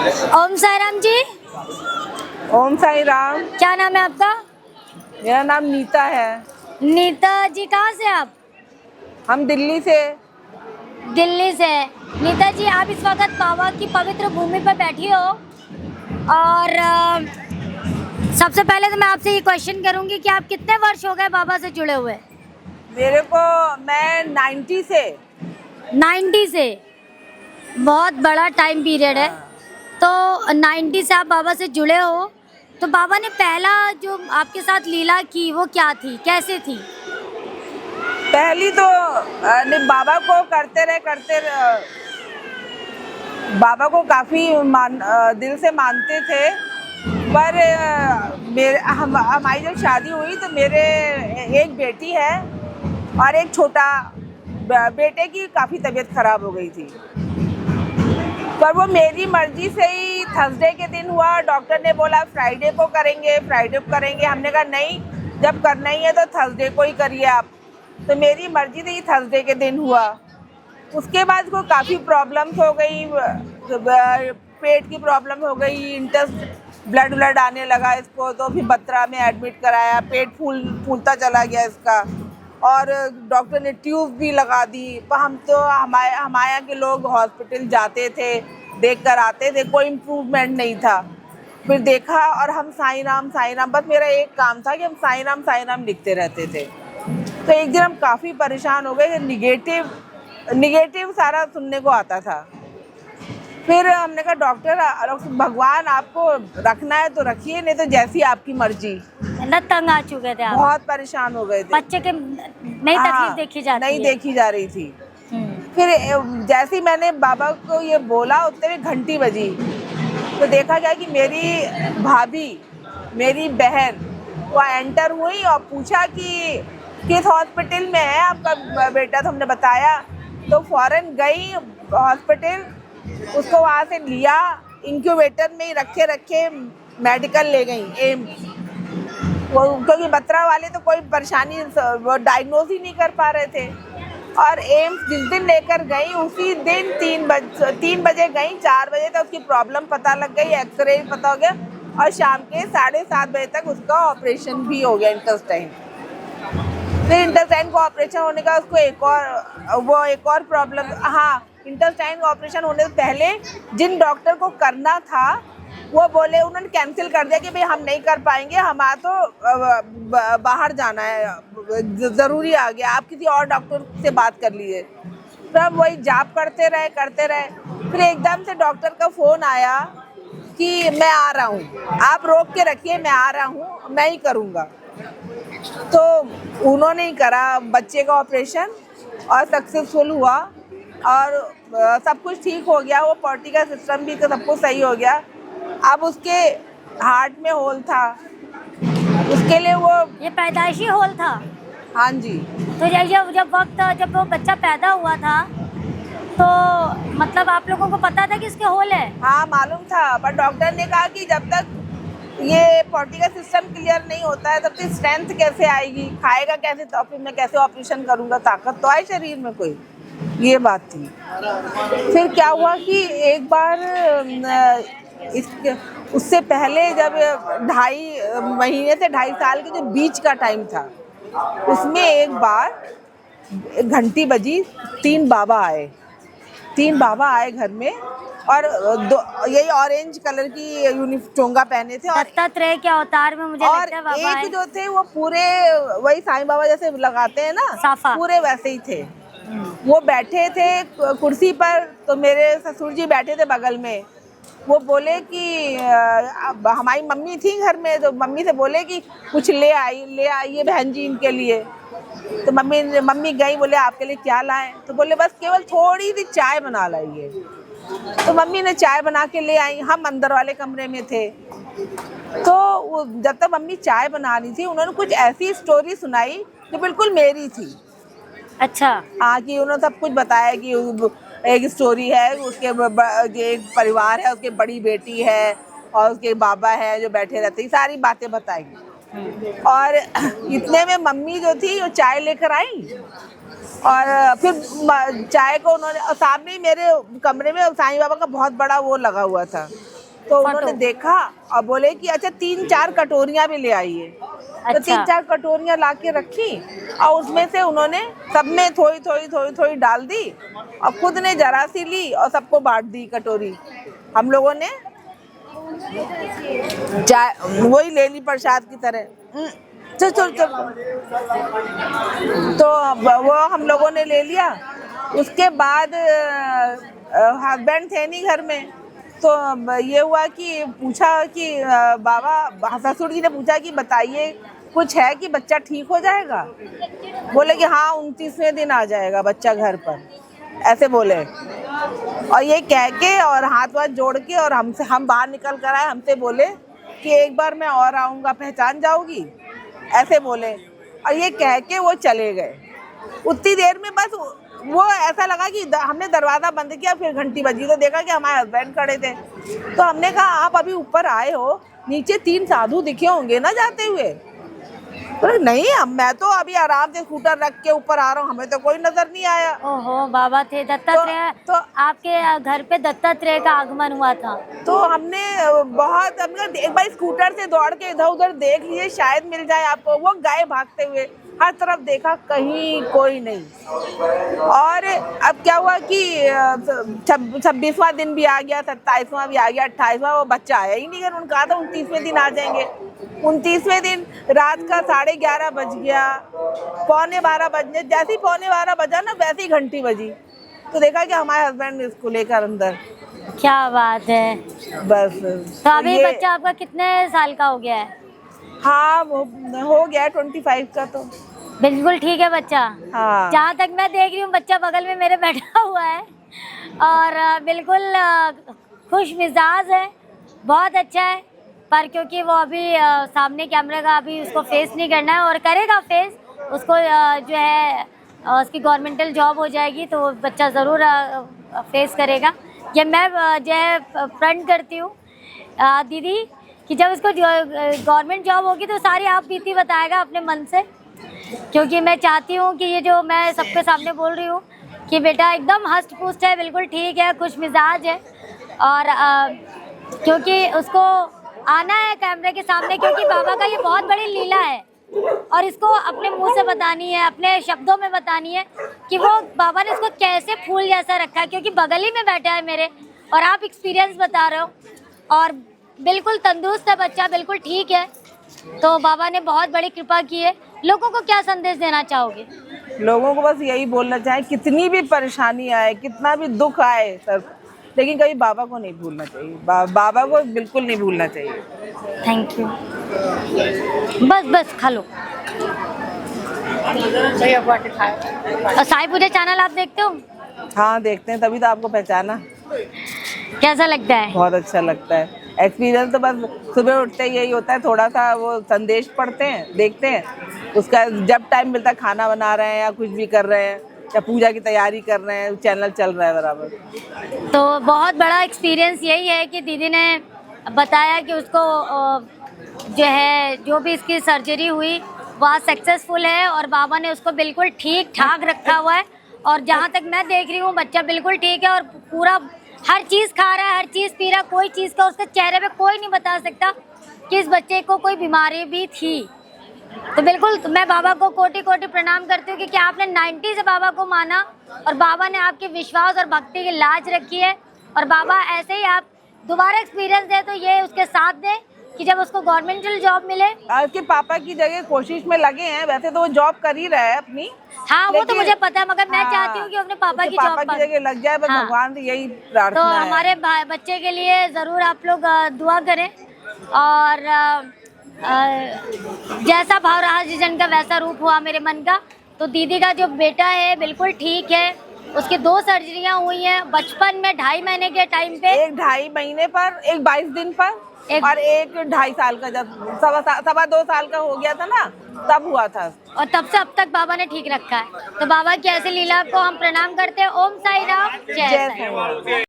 ओम साई राम जी। ओम साई राम। क्या नाम है आपका? मेरा नाम नीता है। नीता जी, कहाँ से आप? हम दिल्ली से। दिल्ली से। नीता जी, आप इस वक्त बाबा की पवित्र भूमि पर बैठी हो और सबसे पहले तो मैं आपसे ये क्वेश्चन करूंगी कि आप कितने वर्ष हो गए बाबा से जुड़े हुए? मेरे को मैं 90 से। 90 से। बहुत बड़ा टाइम पीरियड है। तो 90 से आप बाबा से जुड़े हो, तो बाबा ने पहला जो आपके साथ लीला की वो क्या थी, कैसे थी? पहली तो बाबा को बाबा को काफ़ी दिल से मानते थे। पर हमारी जब शादी हुई तो मेरे एक बेटी है और एक छोटा बेटे की काफ़ी तबीयत खराब हो गई थी। पर वो मेरी मर्जी से ही थर्सडे के दिन हुआ। डॉक्टर ने बोला फ्राइडे को करेंगे। हमने कहा नहीं, जब करना ही है तो थर्सडे को ही करिए आप। तो मेरी मर्जी से ही थर्सडे के दिन हुआ। उसके बाद को काफ़ी प्रॉब्लम्स हो गई, पेट की प्रॉब्लम हो गई, ब्लड आने लगा इसको, तो फिर बत्रा में एडमिट कराया। पेट फूलता चला गया इसका और डॉक्टर ने ट्यूब भी लगा दी। पर हम तो हमारे यहाँ के लोग हॉस्पिटल जाते थे, देख कर आते थे, कोई इम्प्रूवमेंट नहीं था। फिर देखा और हम साईं राम बस मेरा एक काम था कि हम साईं राम लिखते रहते थे। तो एक दिन हम काफ़ी परेशान हो गए, निगेटिव सारा सुनने को आता था। फिर हमने कहा डॉक्टर भगवान आपको रखना है तो रखिए, नहीं तो जैसी आपकी मर्जी। मतलब तंग आ चुके थे आप? बहुत परेशान हो गए थे। बच्चे के नहीं तकलीफ देखी जाती नहीं है। देखी जा रही थी। फिर जैसे ही मैंने बाबा को ये बोला उतने में घंटी बजी, तो देखा गया कि मेरी भाभी, मेरी बहन वो एंटर हुई और पूछा कि किस हॉस्पिटल में है आपका बेटा। तो हमने बताया, तो फौरन गई हॉस्पिटल, उसको वहाँ से लिया, इंक्यूबेटर में ही रखे मेडिकल ले गई, एम्स। वो क्योंकि बत्रा वाले तो कोई परेशानी वो डायग्नोज ही नहीं कर पा रहे थे। और एम्स जिस दिन लेकर गई उसी दिन 3 बजे गई, 4 बजे तक उसकी प्रॉब्लम पता लग गई, एक्सरे पता हो गया और शाम के 7:30 बजे तक उसका ऑपरेशन भी हो गया, इंटेस्टाइन। फिर इंटेस्टाइन का ऑपरेशन होने का उसको एक और प्रॉब्लम। हाँ, इंटेस्टाइन का ऑपरेशन होने से पहले जिन डॉक्टर को करना था वो बोले, उन्होंने कैंसिल कर दिया कि भाई हम नहीं कर पाएंगे, हमारा तो बाहर जाना है, ज़रूरी आ गया, आप किसी और डॉक्टर से बात कर लीजिए। तो हम वही जाप करते रहे। फिर एकदम से डॉक्टर का फ़ोन आया कि मैं आ रहा हूँ, आप रोक के रखिए, मैं आ रहा हूँ, मैं ही करूँगा। तो उन्होंने ही करा बच्चे का ऑपरेशन और सक्सेसफुल हुआ और सब कुछ ठीक हो गया। वो पॉटी का सिस्टम भी सब कुछ सही हो गया। अब उसके हार्ट में होल था, उसके लिए वो ये पैदाइशी होल था? हाँ जी। तो जब वो बच्चा पैदा हुआ था तो मतलब आप लोगों को पता था कि इसके होल है? हाँ, मालूम था, पर डॉक्टर ने कहा कि जब तक ये पॉटी का सिस्टम क्लियर नहीं होता है तब तक स्ट्रेंथ कैसे आएगी, खाएगा कैसे, तो फिर मैं कैसे ऑपरेशन करूँगा, ताकत तो आए शरीर में कोई। ये बात थी। फिर क्या हुआ कि एक बार उससे पहले जब 2.5 महीने से 2.5 साल के जो बीच का टाइम था, उसमें एक बार घंटी बजी, 3 बाबा आए घर में और यही ऑरेंज कलर की चोंगा पहने थे। और दत्तात्रेय के अवतार में मुझे लगता है बाबा एक जो थे वो पूरे वही साईं बाबा जैसे लगाते हैं ना, साफा पूरे वैसे ही थे। वो बैठे थे कुर्सी पर, तो मेरे ससुर जी बैठे थे बगल में। वो बोले कि हमारी मम्मी थी घर में, तो मम्मी से बोले कि कुछ ले आइए बहन जी इनके लिए। तो मम्मी गई, बोले आपके लिए क्या लाएं? तो बोले बस केवल थोड़ी सी चाय बना लाइए। तो मम्मी ने चाय बना के ले आई। हम अंदर वाले कमरे में थे। तो जब तक मम्मी चाय बना रही थी, उन्होंने कुछ ऐसी स्टोरी सुनाई जो बिल्कुल मेरी थी। अच्छा। हाँ, कि उन्होंने सब कुछ बताया कि एक स्टोरी है, उसके एक परिवार है, उसकी बड़ी बेटी है और उसके बाबा है जो बैठे रहते हैं, सारी बातें बताई। और इतने में मम्मी जो थी वो चाय लेकर आई और फिर चाय को उन्होंने, सामने ही मेरे कमरे में साईं बाबा का बहुत बड़ा वो लगा हुआ था, तो फोटो। उन्होंने देखा और बोले कि अच्छा 3-4 कटोरियां भी ले आइए। तो अच्छा। 3-4 कटोरियां ला के रखी और उसमें से उन्होंने सब में थोड़ी थोड़ी थोड़ी थोड़ी डाल दी और खुद ने जरा सी ली और सबको बांट दी कटोरी। हम लोगों ने चाय वही ले ली प्रसाद की तरह। चल चल चल। तो वो हम लोगों ने ले लिया। उसके बाद हस्बैंड थे नहीं घर में, तो ये हुआ कि पूछा कि बाबा ससुर जी ने पूछा कि बताइए कुछ है कि बच्चा ठीक हो जाएगा। बोले कि हाँ 29वें दिन आ जाएगा बच्चा घर पर, ऐसे बोले। और ये कह के और हाथ वाथ जोड़ के और हम बाहर निकल कर आए। हमसे बोले कि एक बार मैं और आऊँगा, पहचान जाओगी, ऐसे बोले। और ये कह के वो चले गए। उतनी देर में बस वो ऐसा लगा कि हमने दरवाज़ा बंद किया, फिर घंटी बजी तो देखा कि हमारे हस्बैंड खड़े थे। तो हमने कहा आप अभी ऊपर आए हो, नीचे 3 साधु दिखे होंगे ना जाते हुए। बोले नहीं मैं तो अभी आराम से स्कूटर रख के ऊपर आ रहा हूँ, हमें तो कोई नजर नहीं आया। ओहो, बाबा थे दत्तात्रेय। तो आपके घर पे दत्तात्रेय का आगमन हुआ था। तो हमने एक बार स्कूटर से दौड़ के इधर उधर देख लिए, शायद मिल जाए आपको। वो गए भागते हुए, हर तरफ देखा, कहीं कोई नहीं। और अब क्या हुआ कि 26वां दिन भी आ गया, 27वां भी आ गया, 28वां, वो बच्चा आया ही नहीं। अगर उन्होंने कहा था 29वें दिन आ जाएंगे। 29वें दिन रात का 11:30 बज गया, 11:15 बजने, जैसे ही 11:15 बजा ना वैसे ही घंटी बजी। तो देखा कि हमारे हस्बैंड इसको लेकर अंदर। क्या बात है। बस तो अभी बच्चा आपका कितने साल का हो गया है? हाँ वो हो गया 25 का। तो बिल्कुल ठीक है बच्चा। हाँ। जहाँ तक मैं देख रही हूँ बच्चा बगल में मेरे बैठा हुआ है और बिल्कुल खुश मिजाज है, बहुत अच्छा है। पर क्योंकि वो अभी सामने कैमरे का अभी उसको फेस नहीं करना है, और करेगा फेस उसको जो है उसकी गवर्नमेंटल जॉब हो जाएगी तो वो बच्चा ज़रूर फेस करेगा। ये मैं जो है फ्रंट करती हूँ दीदी कि जब उसको गवर्नमेंट जॉब होगी तो सारी आप बीती बताएगा अपने मन से, क्योंकि मैं चाहती हूँ कि ये जो मैं सबके सामने बोल रही हूँ कि बेटा एकदम हष्ट पुष्ट है, बिल्कुल ठीक है, खुश मिजाज है। और क्योंकि उसको आना है कैमरे के सामने, क्योंकि बाबा का ये बहुत बड़ी लीला है और इसको अपने मुंह से बतानी है, अपने शब्दों में बतानी है कि वो बाबा ने उसको कैसे फूल जैसा रखा है। क्योंकि बगल ही में बैठा है मेरे और आप एक्सपीरियंस बता रहे हो और बिल्कुल तंदुरुस्त है बच्चा, बिल्कुल ठीक है। तो बाबा ने बहुत बड़ी कृपा की है। लोगों को क्या संदेश देना चाहोगे? लोगों को बस यही बोलना चाहे, कितनी भी परेशानी आए, कितना भी दुख आए सर, लेकिन कभी बाबा को नहीं भूलना चाहिए। बाबा को बिल्कुल नहीं भूलना चाहिए। Thank you. बस खा लो। साई पूजा चैनल आप देखते हो? हाँ देखते हैं, तभी तो आपको पहचाना। कैसा लगता है? बहुत अच्छा लगता है। एक्सपीरियंस तो बस सुबह उठते ही यही होता है, थोड़ा सा वो संदेश पढ़ते हैं, देखते हैं, उसका जब टाइम मिलता है खाना बना रहे हैं या कुछ भी कर रहे हैं या पूजा की तैयारी कर रहे हैं, चैनल चल रहा है बराबर। तो बहुत बड़ा एक्सपीरियंस यही है कि दीदी ने बताया कि उसको जो है जो भी इसकी सर्जरी हुई वह सक्सेसफुल है और बाबा ने उसको बिल्कुल ठीक ठाक रखा हुआ है। और जहाँ तक मैं देख रही हूँ बच्चा बिल्कुल ठीक है और पूरा हर चीज़ खा रहा है, हर चीज़ पी रहा है, कोई चीज़ का उसके चेहरे पे कोई नहीं बता सकता कि इस बच्चे को कोई बीमारी भी थी। तो बिल्कुल मैं बाबा को कोटि कोटि प्रणाम करती हूँ क्योंकि आपने 90 से बाबा को माना और बाबा ने आपके विश्वास और भक्ति की लाज रखी है। और बाबा ऐसे ही आप दोबारा एक्सपीरियंस दे तो ये उसके साथ दे कि जब उसको गवर्नमेंटल जॉब मिले। आपके पापा की जगह कोशिश में लगे हैं, वैसे तो वो जॉब कर ही रहा है अपनी। हाँ वो तो मुझे पता है, मगर मैं चाहती हूँ कि अपने पापा की जॉब की जगह लग जाए, बस हाँ। भगवान से यही प्रार्थना तो है। हमारे बच्चे के लिए ज़रूर आप लोग दुआ करें और जैसा भाव रहा जिजन का वैसा रूप हुआ मेरे मन का। तो दीदी का जो बेटा है बिल्कुल ठीक है, उसकी 2 सर्जरियां हुई हैं बचपन में 2.5 महीने के टाइम पे, एक 2.5 महीने पर, एक 22 दिन पर और एक 2.5 साल का, जब 2.25 साल का हो गया था ना तब हुआ था। और तब से अब तक बाबा ने ठीक रखा है। तो बाबा की ऐसी लीला को हम प्रणाम करते हैं। ओम साई राम, जय साई राम।